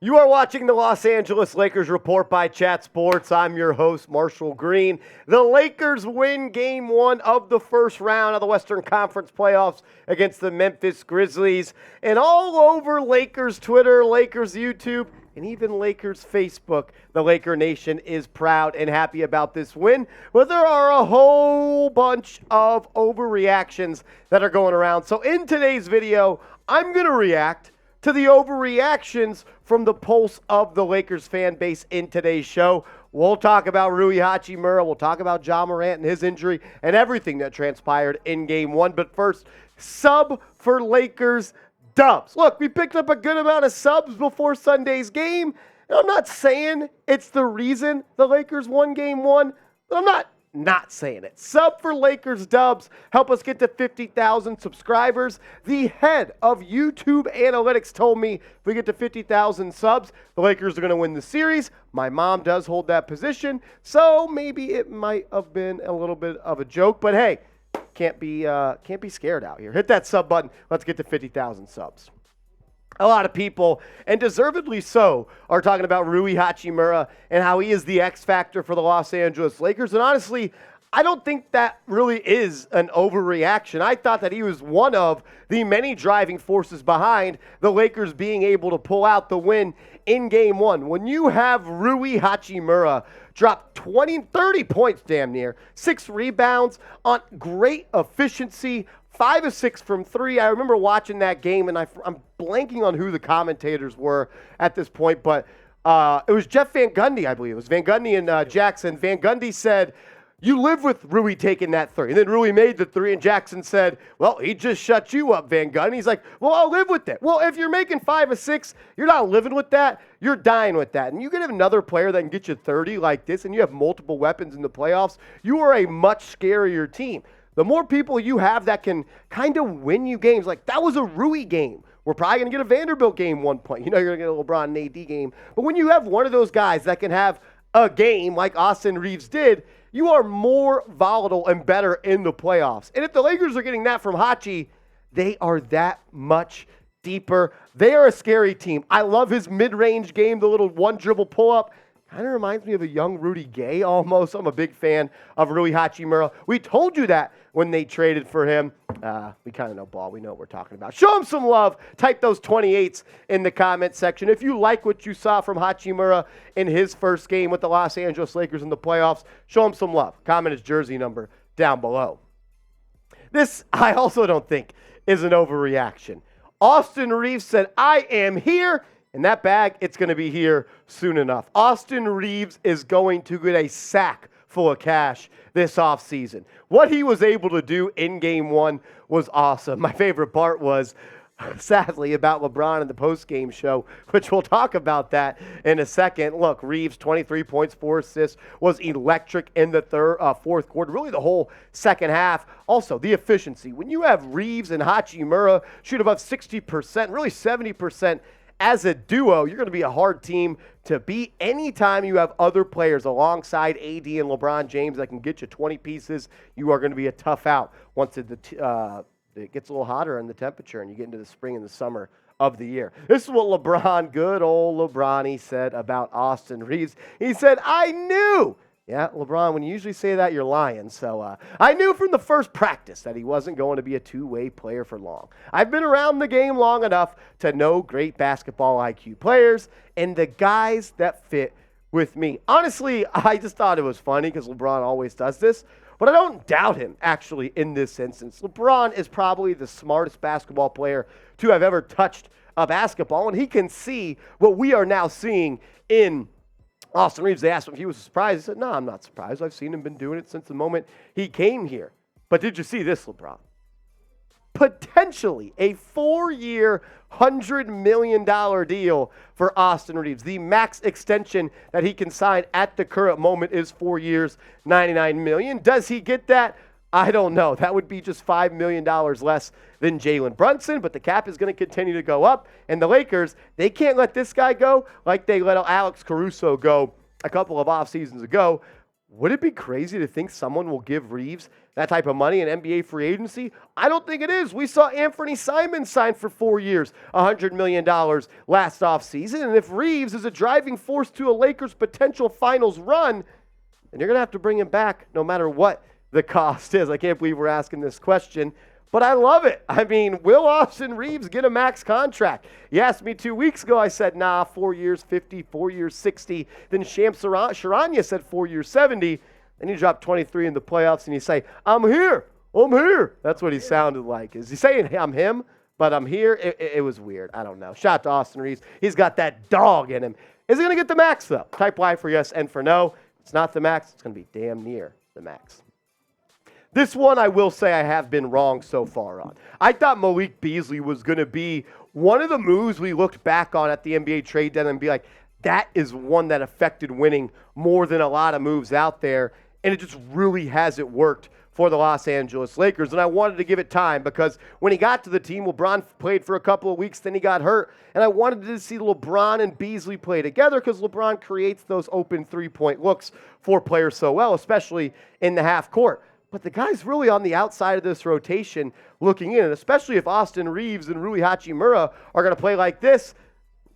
You are watching the Los Angeles Lakers Report by Chat Sports. I'm your host, Marshall Green. The Lakers win Game 1 of the first round of the Western Conference playoffs against the Memphis Grizzlies. And all over Lakers Twitter, Lakers YouTube, and even Lakers Facebook, the Laker Nation is proud and happy about this win. But there are a whole bunch of overreactions that are going around. So in today's video, I'm going to react to the overreactions from the pulse of the Lakers fan base in today's show. We'll talk about Rui Hachimura. We'll talk about Ja Morant and his injury and everything that transpired in Game 1. But first, sub for Lakers dubs. Look, we picked up a good amount of subs before Sunday's game. And I'm not saying it's the reason the Lakers won Game 1, but I'm not saying it. Sub for Lakers dubs. Help us get to 50,000 subscribers. The head of YouTube analytics told me if we get to 50,000 subs, the Lakers are going to win the series. My mom does hold that position, so maybe it might have been a little bit of a joke. But hey, can't be scared out here. Hit that sub button. Let's get to 50,000 subs. A lot of people, and deservedly so, are talking about Rui Hachimura and how he is the X factor for the Los Angeles Lakers. And honestly, I don't think that really is an overreaction. I thought that he was one of the many driving forces behind the Lakers being able to pull out the win in Game 1. When you have Rui Hachimura drop 30 points damn near, 6 rebounds on great efficiency, 5 of 6 from 3. I remember watching that game, and I'm blanking on who the commentators were at this point, but it was Jeff Van Gundy, I believe. It was Van Gundy and Jackson. Van Gundy said, "You live with Rui taking that 3. And then Rui made the 3, and Jackson said, "Well, he just shut you up, Van Gundy." He's like, "Well, I'll live with it." Well, if you're making 5 of 6, you're not living with that. You're dying with that. And you can have another player that can get you 30 like this, and you have multiple weapons in the playoffs. You are a much scarier team. The more people you have that can kind of win you games, like that was a Rui game. We're probably going to get a Vanderbilt game 1 point. You know you're going to get a LeBron and AD game. But when you have one of those guys that can have a game like Austin Reaves did, you are more volatile and better in the playoffs. And if the Lakers are getting that from Hachi, they are that much deeper. They are a scary team. I love his mid-range game, the little one-dribble pull-up. Kind of reminds me of a young Rudy Gay almost. I'm a big fan of Rui Hachimura. We told you that when they traded for him. We kind of know ball. We know what we're talking about. Show him some love. Type those 28s in the comment section. If you like what you saw from Hachimura in his first game with the Los Angeles Lakers in the playoffs, show him some love. Comment his jersey number down below. This, I also don't think, is an overreaction. Austin Reaves said, "I am here." And that bag, it's going to be here soon enough. Austin Reaves is going to get a sack full of cash this offseason. What he was able to do in Game 1 was awesome. My favorite part was, sadly, about LeBron in the post-game show, which we'll talk about that in a second. Look, Reaves, 23 points, 4 assists, was electric in the fourth quarter, really the whole second half. Also, the efficiency. When you have Reaves and Hachimura shoot above 60%, really 70%, as a duo, you're going to be a hard team to beat. Anytime you have other players alongside AD and LeBron James that can get you 20 pieces, you are going to be a tough out once it gets a little hotter in the temperature and you get into the spring and the summer of the year. This is what LeBron, good old LeBron, he said about Austin Reaves. He said, "I knew." Yeah, LeBron, when you usually say that, you're lying. So I knew from the first practice that he wasn't going to be a two-way player for long. I've been around the game long enough to know great basketball IQ players and the guys that fit with me. Honestly, I just thought it was funny because LeBron always does this, but I don't doubt him, actually, in this instance. LeBron is probably the smartest basketball player to have ever touched a basketball, and he can see what we are now seeing in Austin Reaves. They asked him if he was surprised. He said, "No, I'm not surprised. I've seen him been doing it since the moment he came here." But did you see this, LeBron? Potentially a 4-year, $100 million deal for Austin Reaves. The max extension that he can sign at the current moment is 4 years, $99 million. Does he get that? I don't know. That would be just $5 million less than Jalen Brunson, but the cap is going to continue to go up. And the Lakers, they can't let this guy go like they let Alex Caruso go a couple of off seasons ago. would it be crazy to think someone will give Reaves that type of money in NBA free agency? I don't think it is. We saw Anthony Simons sign for 4 years, $100 million last offseason. And if Reaves is a driving force to a Lakers potential finals run, then you're going to have to bring him back no matter what the cost is. I can't believe we're asking this question, but I love it. I mean, will Austin Reaves get a max contract? You asked me 2 weeks ago. I said, nah, 4 years, 50, 4 years, 60. Then Shams Charania said 4 years, 70. Then you drop 23 in the playoffs and you say, I'm here. I'm here. That's what he sounded like. Is he saying I'm him, but I'm here? It was weird. I don't know. Shout out to Austin Reaves. He's got that dog in him. Is he going to get the max, though? Type Y for yes and for no. If it's not the max, it's going to be damn near the max. This one, I will say I have been wrong so far on. I thought Malik Beasley was going to be one of the moves we looked back on at the NBA trade deadline and be like, that is one that affected winning more than a lot of moves out there. And it just really hasn't worked for the Los Angeles Lakers. And I wanted to give it time because when he got to the team, LeBron played for a couple of weeks, then he got hurt. And I wanted to see LeBron and Beasley play together because LeBron creates those open three-point looks for players so well, especially in the half court. But the guy's really on the outside of this rotation looking in, and especially if Austin Reaves and Rui Hachimura are going to play like this,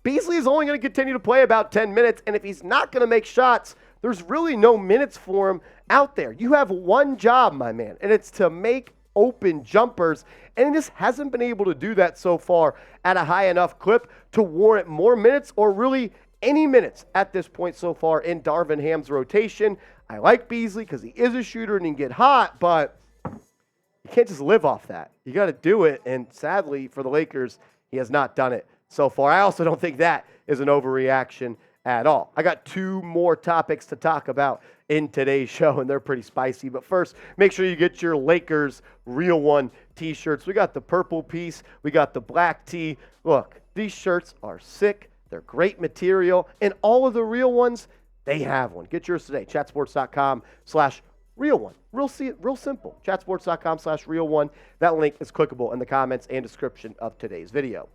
Beasley is only going to continue to play about 10 minutes, and if he's not going to make shots, there's really no minutes for him out there. You have one job, my man, and it's to make open jumpers, and he just hasn't been able to do that so far at a high enough clip to warrant more minutes or really any minutes at this point so far in Darvin Ham's rotation. I like Beasley because he is a shooter and he can get hot, but you can't just live off that. You got to do it, and sadly for the Lakers, he has not done it so far. I also don't think that is an overreaction at all. I got 2 more topics to talk about in today's show, and they're pretty spicy. But first, make sure you get your Lakers Real One t-shirts. We got the purple piece. We got the black tee. Look, these shirts are sick. They're great material, and all of the real ones, they have one. Get yours today. Chatsports.com/real one. Real simple. Chatsports.com/real one. That link is clickable in the comments and description of today's video.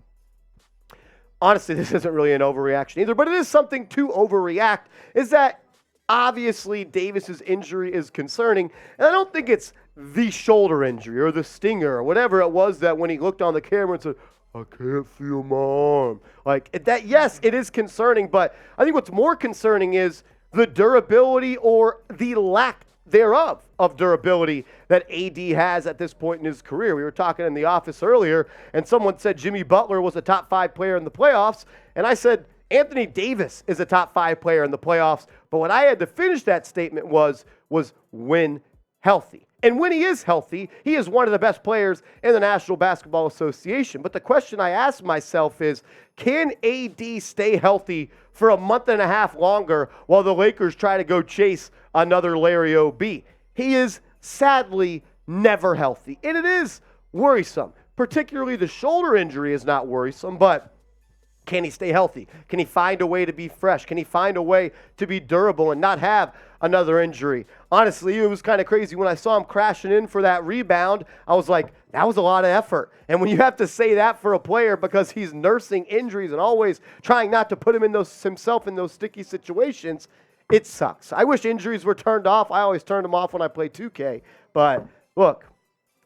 Honestly, this isn't really an overreaction either, but it is something to overreact, is that obviously Davis's injury is concerning, and I don't think it's the shoulder injury or the stinger or whatever it was that when he looked on the camera and said, I can't feel my arm. Like that, yes, it is concerning, but I think what's more concerning is the durability or the lack thereof of durability that AD has at this point in his career. We were talking in the office earlier, and someone said Jimmy Butler was a top 5 player in the playoffs, and I said Anthony Davis is a top 5 player in the playoffs, but what I had to finish that statement was when healthy. And when he is healthy, he is one of the best players in the National Basketball Association. But the question I ask myself is, can AD stay healthy for a month and a half longer while the Lakers try to go chase another Larry O.B.? He is sadly never healthy, and it is worrisome. Particularly the shoulder injury is not worrisome, but can he stay healthy? Can he find a way to be fresh? Can he find a way to be durable and not have another injury? Honestly, it was kind of crazy when I saw him crashing in for that rebound. I was like, that was a lot of effort. And when you have to say that for a player because he's nursing injuries and always trying not to put himself in those sticky situations, it sucks. I wish injuries were turned off. I always turn them off when I play 2K. But look,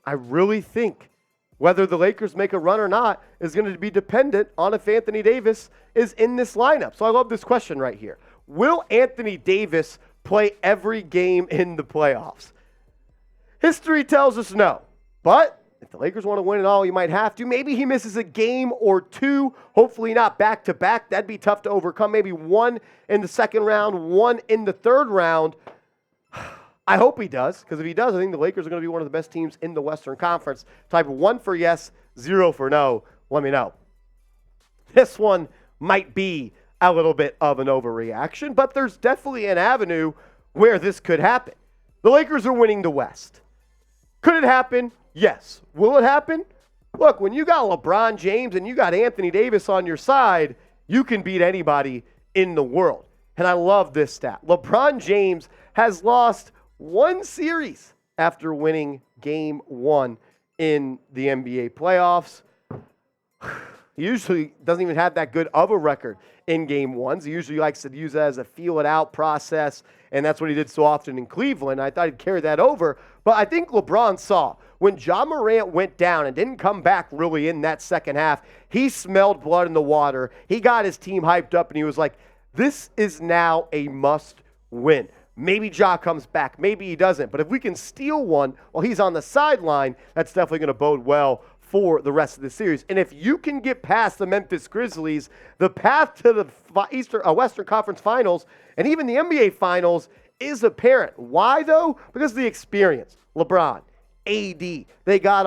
I really think whether the Lakers make a run or not is going to be dependent on if Anthony Davis is in this lineup. So I love this question right here. Will Anthony Davis play every game in the playoffs? History tells us no. But if the Lakers want to win it all, you might have to. Maybe he misses a game or 2. Hopefully not back-to-back. That'd be tough to overcome. Maybe 1 in the second round, 1 in the third round. I hope he does, because if he does, I think the Lakers are going to be one of the best teams in the Western Conference. Type 1 for yes, 0 for no. Let me know. This one might be a little bit of an overreaction, but there's definitely an avenue where this could happen. The Lakers are winning the West. Could it happen? Yes. Will it happen? Look, when you got LeBron James and you got Anthony Davis on your side, you can beat anybody in the world. And I love this stat. LeBron James has lost 1 series after winning game 1 in the NBA playoffs. He usually doesn't even have that good of a record in game ones. He usually likes to use that as a feel it out process, and that's what he did so often in Cleveland. I thought he'd carry that over, but I think LeBron saw when Ja Morant went down and didn't come back really in that second half, he smelled blood in the water. He got his team hyped up, and he was like, this is now a must win. Maybe Ja comes back, maybe he doesn't, but if we can steal one while he's on the sideline, that's definitely going to bode well for the rest of the series. And if you can get past the Memphis Grizzlies, the path to the Western Conference Finals and even the NBA Finals is apparent. Why, though? Because of the experience. LeBron, AD, they got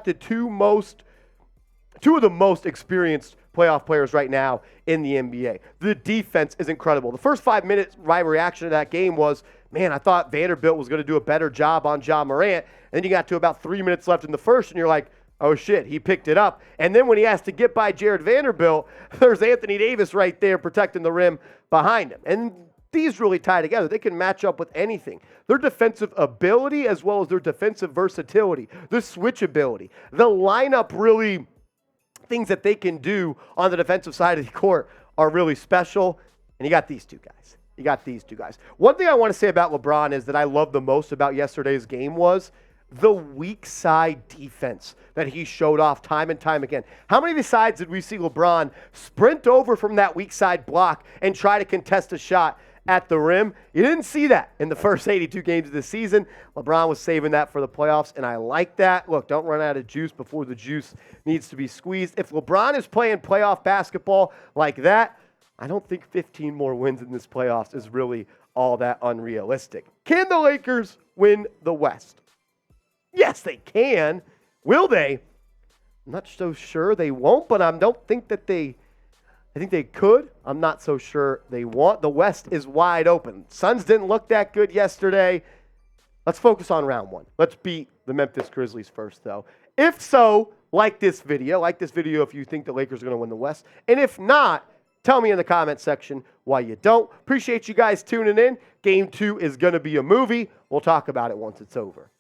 the two of the most experienced playoff players right now in the NBA. The defense is incredible. The first 5 minutes, my reaction to that game was, man, I thought Vanderbilt was going to do a better job on Ja Morant. And then you got to about 3 minutes left in the first, and you're like, oh, shit, he picked it up. And then when he has to get by Jared Vanderbilt, there's Anthony Davis right there protecting the rim behind him. And these really tie together. They can match up with anything. Their defensive ability as well as their defensive versatility, the switchability, the lineup really things that they can do on the defensive side of the court are really special. And you got these two guys. One thing I want to say about LeBron is that I love the most about yesterday's game was the weak side defense that he showed off time and time again. How many sides did we see LeBron sprint over from that weak side block and try to contest a shot at the rim? You didn't see that in the first 82 games of the season. LeBron was saving that for the playoffs, and I like that. Look, don't run out of juice before the juice needs to be squeezed. If LeBron is playing playoff basketball like that, I don't think 15 more wins in this playoffs is really all that unrealistic. Can the Lakers win the West? Yes, they can. Will they? I'm not so sure they won't, but I don't think that I think they could. I'm not so sure they won't. The West is wide open. Suns didn't look that good yesterday. Let's focus on round one. Let's beat the Memphis Grizzlies first, though. If so, like this video if you think the Lakers are going to win the West. And if not, tell me in the comment section why you don't. Appreciate you guys tuning in. Game 2 is going to be a movie. We'll talk about it once it's over.